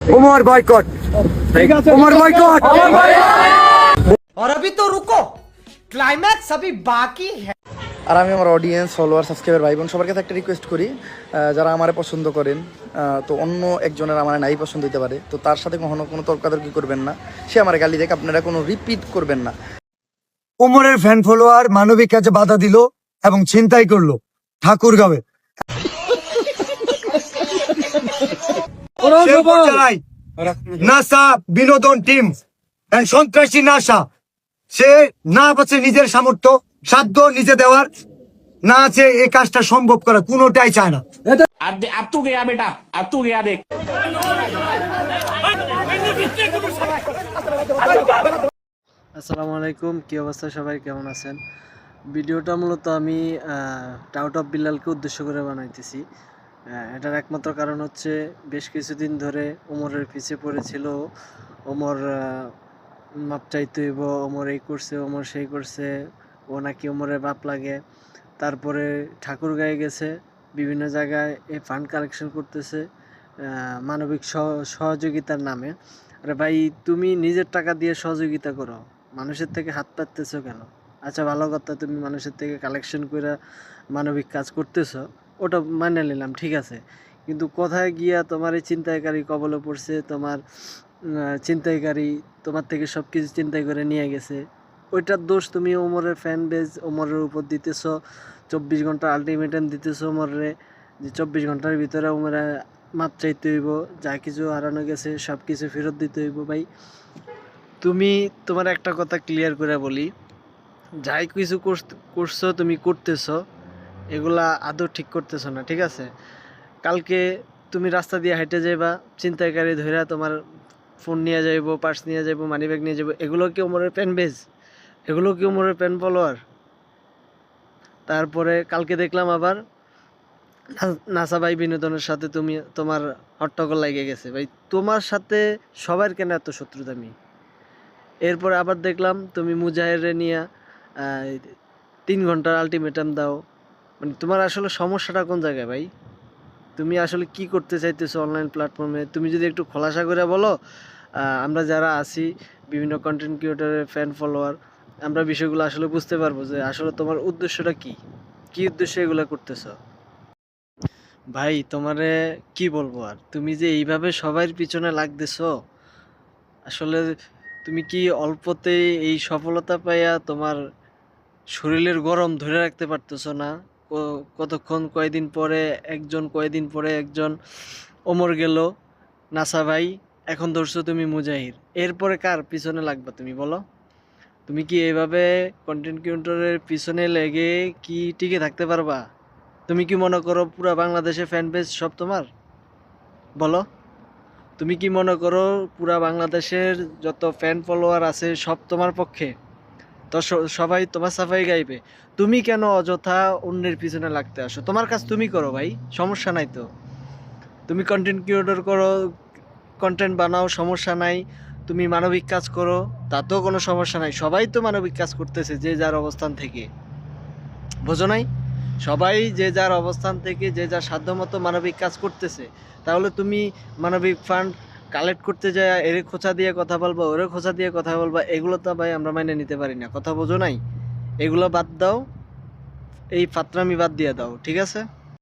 Umar boycott Umar boycott और अभी तो रुको, क्लाइमैक्स अभी बाकी है। আর আমি আমার অডিয়েন্স ফলোয়ার সাবস্ক্রাইবার ভাই বোন সবার কাছে একটা রিকোয়েস্ট করি, যারা আমারে পছন্দ করেন, তো অন্য একজনের আমার নাই পছন্দ হতে পারে, তো তার সাথে কখনো কোনো তর্কাতর্কি করবেন না। সে আমার গালি দেখ, আপনারা কোনো রিপিট করবেন না। উমরের ফ্যান ফলোয়ার মানবিক কাজে বাধা দিল এবং ছিনতাই করলো ঠাকুরগাঁওয়ে। নাসা বিনোদন টিম সন্ত্রাসী নাসা, সে না পাচ্ছে নিজের সামর্থ্য সাধ্য নিজে দেওয়ার, না আছে এই কাজটা সম্ভব করা, কোনোটাই চায় না। अब तू गया बेटा, अब तू गया देख। আসসালামু আলাইকুম, কি অবস্থা সবাই, কেমন আছেন? ভিডিওটা মূলত আমি টাউট অফ বিলালকে উদ্দেশ্য করে বানাইতেছি। এটার একমাত্র কারণ হচ্ছে বেশ কিছুদিন ধরে ওমরের পিছে পড়েছিল। ওমর মাপ চাইতে হইব, ওমর এই করছে, ওমর সেই করছে, ও নাকি ওমরের বাপ লাগে। তারপরে ঠাকুরগাঁয়ে গেছে, বিভিন্ন জায়গায় এই ফান্ড কালেকশন করতেছে মানবিক সহযোগিতার নামে। আরে ভাই, তুমি নিজের টাকা দিয়ে সহযোগিতা করো, মানুষের থেকে হাত পাততেছো কেন? আচ্ছা ভালো কথা, তুমি মানুষের থেকে কালেকশন করে মানবিক কাজ করতেছো, ওটা মানে নিলাম, ঠিক আছে। কিন্তু কোথায় গিয়া তোমার এই ছিনতাইকারী কবলে পড়ছে, তোমার ছিনতাইকারী তোমার থেকে সব কিছু চিন্তাই করে নিয়ে গেছে, ওইটার দোষ তুমি ওমরের ফ্যান বেজ ওমরের উপর দিতেছো। 24 ঘন্টা আলটিমেটাম দিতেছো ওমরে, যে 24 ঘন্টার ভিতরে ওমরে মাপ চাইতে হইব, যা কিছু হারানো গেছে সব কিছু ফেরত দিতে হইব। ভাই তুমি, তোমার একটা কথা ক্লিয়ার করে বলি, যাই কিছু করছো তুমি করতেছো, এগুলা আদৌ ঠিক করতেছো না, ঠিক আছে। কালকে তুমি রাস্তা দিয়ে হেঁটে যাইবা, ছিনতাইকারী ধইরা তোমার ফোন নিয়ে যাইব, পার্স নিয়ে যাইব, মানি ব্যাগ নিয়ে যাবো, এগুলো কি ওমরের প্যান বেজ? এগুলো কি ওমরের প্যান ফলোয়ার? তারপরে কালকে দেখলাম আবার নাসা ভাই বিনোদনের সাথে তোমার হট্টগোল লাগিয়ে গেছে। ভাই তোমার সাথে সবার কেন এত শত্রুতামি? এরপরে আবার দেখলাম তুমি মুজাহিরে নিয়ে 3 ঘন্টার আলটিমেটাম দাও। মানে তোমার আসলে সমস্যাটা কোন জায়গায় ভাই? তুমি আসলে কি করতে চাইতেছো অনলাইন প্ল্যাটফর্মে? তুমি যদি একটু খোলাসা করে বলো, আমরা যারা আছি বিভিন্ন কন্টেন্ট ক্রিয়েটরের ফ্যান ফলোয়ার, আমরা বিষয়গুলো আসলে বুঝতে পারবো যে আসলে তোমার উদ্দেশ্যটা কি, কি উদ্দেশ্যে এগুলো করতেছো। ভাই তোমারে কি বলবো আর, তুমি যে এইভাবে সবার পিছনে লাগতেছো, আসলে তুমি কি অল্পতেই এই সফলতা পাইয়া তোমার শরীরের গরম ধরে রাখতে পারতেছো না? কতক্ষণ কয়দিন পরে একজন ওমর গেল, নাসা ভাই, এখন ধরছো তুমি মুজাহির, এরপরে কার পিছনে লাগবা তুমি বলো? তুমি কি এইভাবে কন্টেন্ট ক্রিয়েটরের পিছনে লেগে কি টিকে থাকতে পারবা? তুমি কি মনে করো পুরা বাংলাদেশে ফ্যান পেজ সব তোমার? বলো, তুমি কি মনে করো পুরা বাংলাদেশের যত ফ্যান ফলোয়ার আছে সব তোমার পক্ষে? তো সবাই তোমার সাফাই গাইবে, তুমি কেন অযথা অন্যের পিছনে লাগতে আসো? তোমার কাজ তুমি করো ভাই, সমস্যা নাই তো। তুমি কন্টেন্ট ক্রিয়েটর করো, কন্টেন্ট বানাও, সমস্যা নাই। তুমি মানবিক কাজ করো, তাতেও কোনো সমস্যা নাই। সবাই তো মানবিক কাজ করতেছে যে যার অবস্থান থেকে, বোঝো নাই? সবাই যে যার অবস্থান থেকে যে যার সাধ্যমতো মানবিক কাজ করতেছে। তাহলে তুমি মানবিক ফান্ড কালেক্ট করতে যায় এর খোঁচা দিয়ে কথা বলবা, ওরে খোঁচা দিয়ে কথা বলবা, এগুলো তো ভাই আমরা মাইনে নিতে পারি না। কথা বোঝো নাই? এগুলো বাদ দাও, এই ফাত্রামি বাদ দিয়ে দাও, ঠিক আছে?